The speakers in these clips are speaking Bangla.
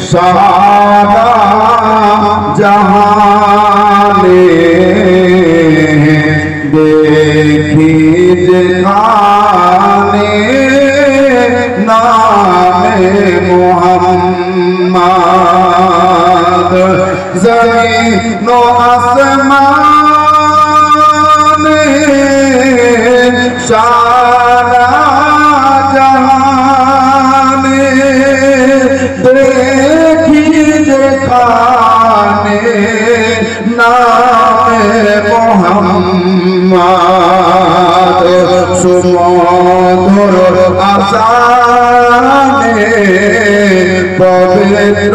सारा जहाने देखी जिखाने नामे मोहम्मद ज़मीन व आसमान सारा मोहम्मद सुमधुर आज़ाने पवित्र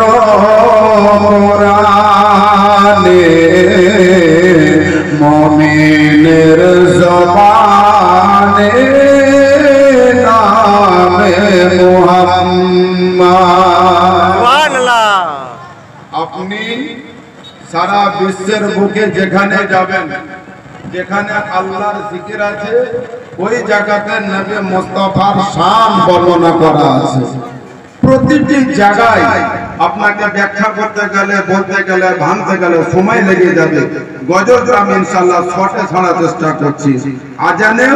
कुराने मोमिनेर ज़बाने नामे मोहम्मद। अपनी सारा विश्वेर बुके जेखाने जाबेन যেখানে আল্লাহর জিকির আছে ওই জায়গাতে নবী মুস্তাফার শান বর্ণনা করা আছে। প্রতিটি জায়গায় আপনাকে ব্যাখ্যা করতে গেলে বলতে গেলে ভাঙতে গেলে সময় লেগে যাবে। গজলটা আমি ইনশাআল্লাহ শর্টে ছাড়ার চেষ্টা করছি। আজানেও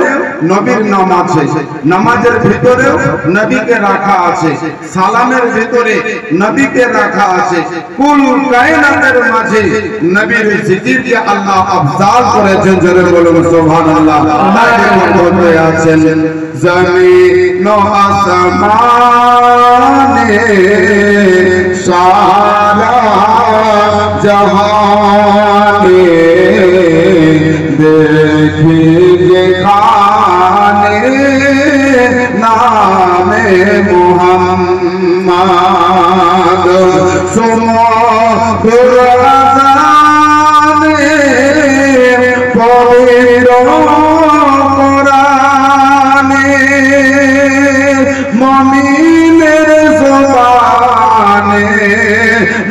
নবীর নাম আছে, নামাজের ভিতরেও নবীকে রাখা আছে, সালামের ভিতরে নবীকে রাখা আছে। কুল কায়নাতের মাঝে নবীর জিকিরকে আল্লাহ আফজাল করেছেন। জোরে বলুন সুবহানাল্লাহ। নবীর মধ্যে আছেন জমিন ও আসমানে सारा जहाने देखी जिखाने नामे मोहम्मद सुमधुर आज़ाने पवित्र कुराने मोमिनेर ज़बाने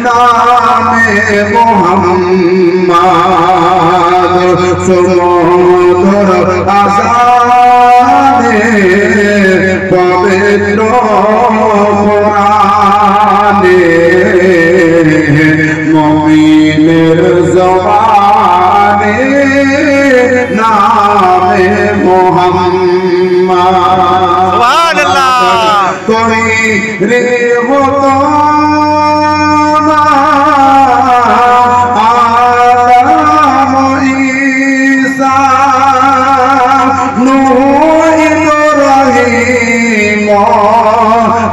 नामे मोहम्मद सुमधुर आज़ाने पवित्र कुराने मोमिनेर ज़बाने नामे मोहम्मद। कोई रे हो तो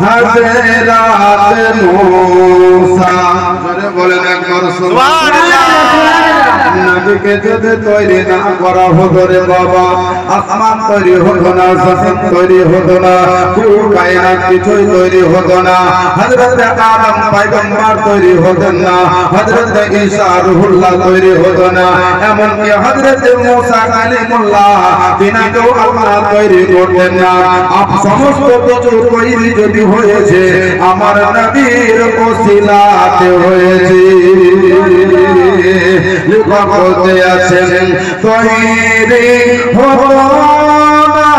हज़रत मूसा बोले नबीके যদি তৈরি না করা হতো রে বাবা, আসমান তৈরি হতো না, জমিন তৈরি হতো না, কুল কায়নাত কিছুই তৈরি হতো না। হযরত আদম পয়গম্বর তৈরি হতেন না, হযরত ঈসা রূহুল্লাহ তৈরি হতো না, এমনকি হযরত মুসা কালিমুল্লাহ তিনাকেও আল্লাহ তৈরি করতেন না। সমস্ত কিছু তৈরি যদি হয়েছে আমার নবীর ওসিলাতে হয়েছে। লেখক বলতে আছেন তৈরি হতো না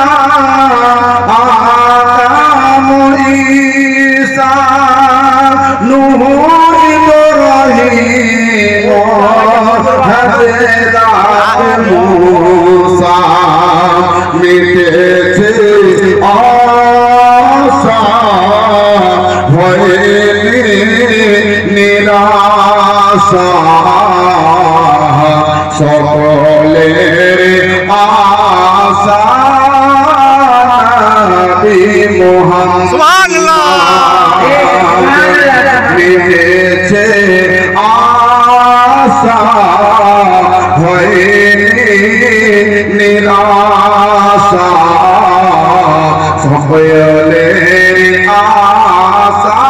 আদম ঈসা নূহ ইব্রাহিম হযরত মুসা মিটেছে আশা হয়নি নিরাশা সকলের আশা নবী মুহাম্মদ সুবহানাল্লাহ মিটেছে আশা হয়নি নিরাশা সকলের আশা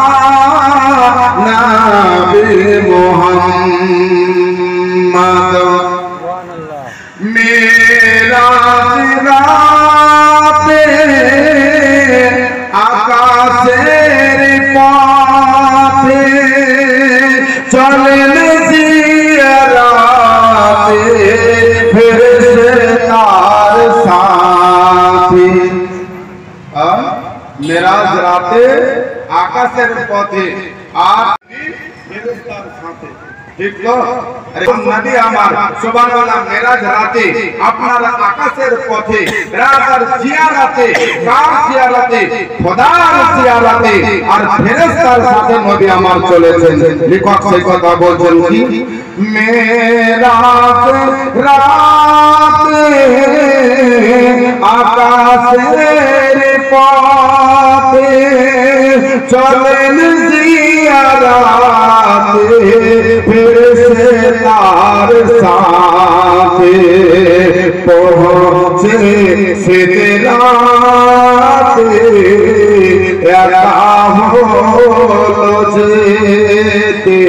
নবী মুহাম্মদ। मेराज राते आकाशेर पाथे चलेन जियाराते मेराज राते আকাশের পথে আর ফেরেশতার সাথে ঠিক তো নবী আমার সুবহানাল্লাহ মেরাজ রাতে আপনার আকাশের পথে রাতের জিয়ারতে কার জিয়ারতে খোদার জিয়ারতে আর ফেরেশতার সাথে নবী আমার চলেছেন লেখক সেই কথা বলছেন কি মেরাজ রাতে আকাশের পথে চলেন জিয়ারতে ফেরেশতার সাথে পৌঁছে সিদরাতে একা হলো যেতে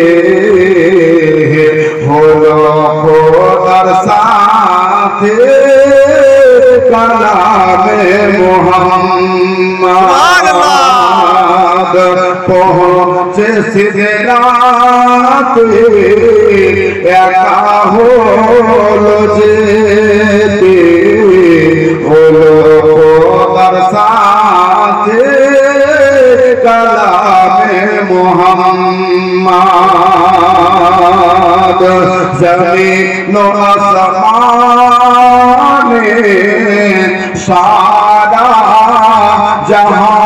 হলো খোদার সাথে কালামে মুহাম্মদ পৌঁছে সিদরাতে একা হলো যেতে হলো খোদার সাথে কালামে মুহাম্মদ জমিন ও আসমানে সারা জাহান